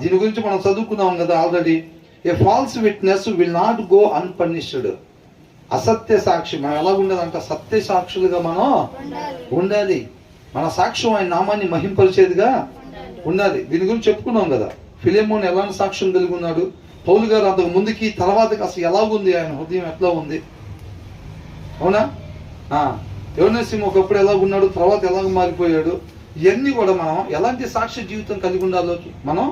దీని గురించి మనం చదువుకున్నాం కదా already. A falls witness will not go అన్పనిష్డ్. అసత్య సాక్షి మనం ఎలా ఉండాలంట? సత్య సాక్షులుగా మనం ఉండాలి. మన సాక్ష్యం ఆయన నామాన్ని మహింపరిచేదిగా ఉండాలి. దీని గురించి చెప్పుకున్నాం కదా. ఫిలెమోను ఎలాంటి సాక్ష్యం కలిగి ఉన్నాడు? పౌలు గారు అంతకు ముందుకి తర్వాతకి అసలు ఎలా ఉంది, ఆయన హృదయం ఎట్లా ఉంది? అవునా? యోనేసిము ఒకప్పుడు ఎలా ఉన్నాడు, తర్వాత ఎలాగ మారిపోయాడు? ఇవన్నీ కూడా మనం ఎలాంటి సాక్ష్య జీవితం కలిగి ఉండాలో మనం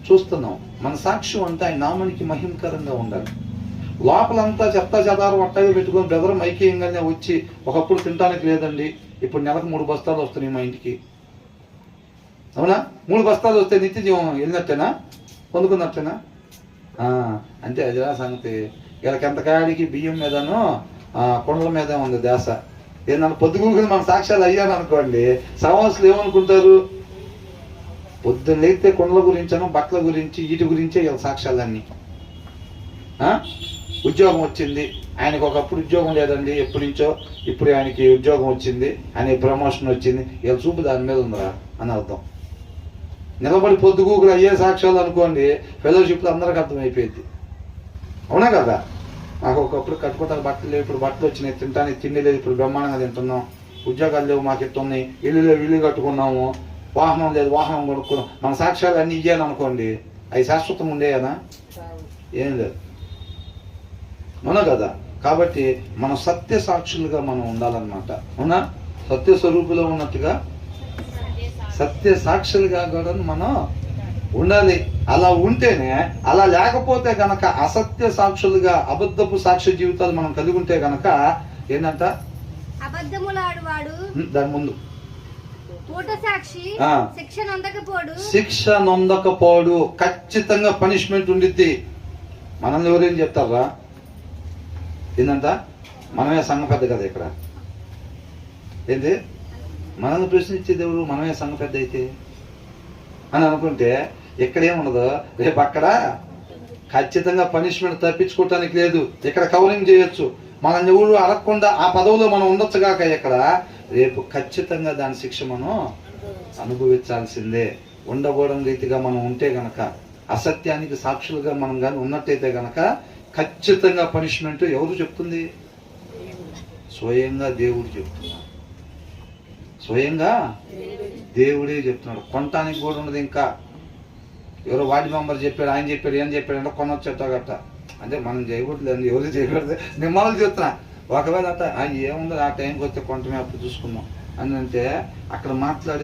చూస్తున్నాం. మన సాక్ష్యం అంతా ఆయన నామానికి మహిమకరంగా ఉండాలి. లోపలంతా చెత్త చెదారం అట్టగా పెట్టుకొని బ్రదర్ మైకేయంగానే వచ్చి ఒకప్పుడు తినడానికి లేదండి, ఇప్పుడు నెలకు 3 బస్తాలు వస్తున్నాయి మా ఇంటికి. అవునా? 3 బస్తాలు వస్తే నిత్య జీవం వెళ్ళినట్టేనా, పొందుకున్నట్టేనా? అంటే అదిరా సంగతి. వీళ్ళకి ఎంతకాడికి బియ్యం మీదనో కొండల మీద ఉంది దేశ. నన్ను పొద్దుగూకుని మన సాక్ష్యాలు అయ్యాను అనుకోండి, సమాసులు ఏమనుకుంటారు? పొద్దున్న లేస్తే కొండల గురించను, బట్టల గురించి, వీటి గురించే వీళ్ళ సాక్ష్యాలన్నీ. ఉద్యోగం వచ్చింది ఆయనకు, ఒకప్పుడు ఉద్యోగం లేదండి ఎప్పటి నుంచో, ఇప్పుడు ఆయనకి ఉద్యోగం వచ్చింది, ఆయన ప్రమోషన్ వచ్చింది, వీళ్ళ చూపు దాని మీద ఉందిరా అని అర్థం. నిలబడి పొద్దుగూకులు అయ్యే సాక్ష్యాలు అనుకోండి, ఫెలోషిప్లో అందరికి అర్థమైపోయింది. అవునా కదా? మాకు ఒకప్పుడు కట్టుకోవటానికి బట్టలు లేవు, ఇప్పుడు బట్టలు వచ్చినాయి, తింటానికి తిండి లేదు, ఇప్పుడు బ్రహ్మాండంగా తింటున్నాం. ఉద్యోగాలు లేవు, మాకు ఇట్టున్నాయి, ఇల్లు లేవు, ఇల్లు కట్టుకున్నాము, వాహనం లేదు, వాహనం కొనుక్కున్నాం. మన సాక్ష్యాలు అన్నీ ఇయ్యాను అనుకోండి, అవి శాశ్వతం ఉండేయనా? ఏం లేదు. అవునా కదా? కాబట్టి మనం సత్య సాక్షులుగా మనం ఉండాలన్నమాట. అవునా? సత్య స్వరూపులో ఉన్నట్టుగా సత్య సాక్షులుగా కూడా మనం ఉండాలి. అలా ఉంటేనే, అలా లేకపోతే గనక అసత్య సాక్షులుగా, అబద్ధపు సాక్ష్య జీవితాలు మనం కలిగి ఉంటే గనక ఏంటంట? దాని ముందు శిక్ష నొందకపోడు, ఖచ్చితంగా పనిష్మెంట్ ఉండిద్ది. మనల్ని ఎవరేం చెప్తారా? ఏంటంట? మనమే సంఘ పెద్ద కదా ఇక్కడ. ఏంటి మనల్ని ప్రశ్నించేది ఎవరు? మనమే సంఘ పెద్ద అయితే అని అనుకుంటే ఇక్కడేముండదు, రేపు అక్కడ ఖచ్చితంగా పనిష్మెంట్ తప్పించుకోవటానికి లేదు. ఇక్కడ కవరింగ్ చేయొచ్చు, మనల్ని ఎవరు అడగకుండా ఆ పదవిలో మనం ఉండొచ్చు కాక ఇక్కడ రేపు ఖచ్చితంగా దాని శిక్ష మనం అనుభవించాల్సిందే. ఉండకూడని రీతిగా మనం ఉంటే గనక, అసత్యానికి సాక్షులుగా మనం కానీ ఉన్నట్టయితే గనక ఖచ్చితంగా పనిష్మెంట్ ఎవరు చెప్తుంది? స్వయంగా దేవుడు చెప్తున్నాడు. స్వయంగా దేవుడే చెప్తున్నాడు. కొనటానికి కూడా ఉన్నది. ఇంకా ఎవరో వార్డు మెంబర్ చెప్పాడు, ఆయన చెప్పాడు, ఏం చెప్పాడు అంటే కొనొచ్చు చెత్త గట్ట. అంటే మనం చేయకూడదు, ఎవరు చేయకూడదు. నేను మనం చెప్తున్నా. ఒకవేళ అట్ట ఏముందో ఆ టైంకి వస్తే కొంటమే, అప్పుడు చూసుకుందాం అని అంటే అక్కడ మాట్లాడి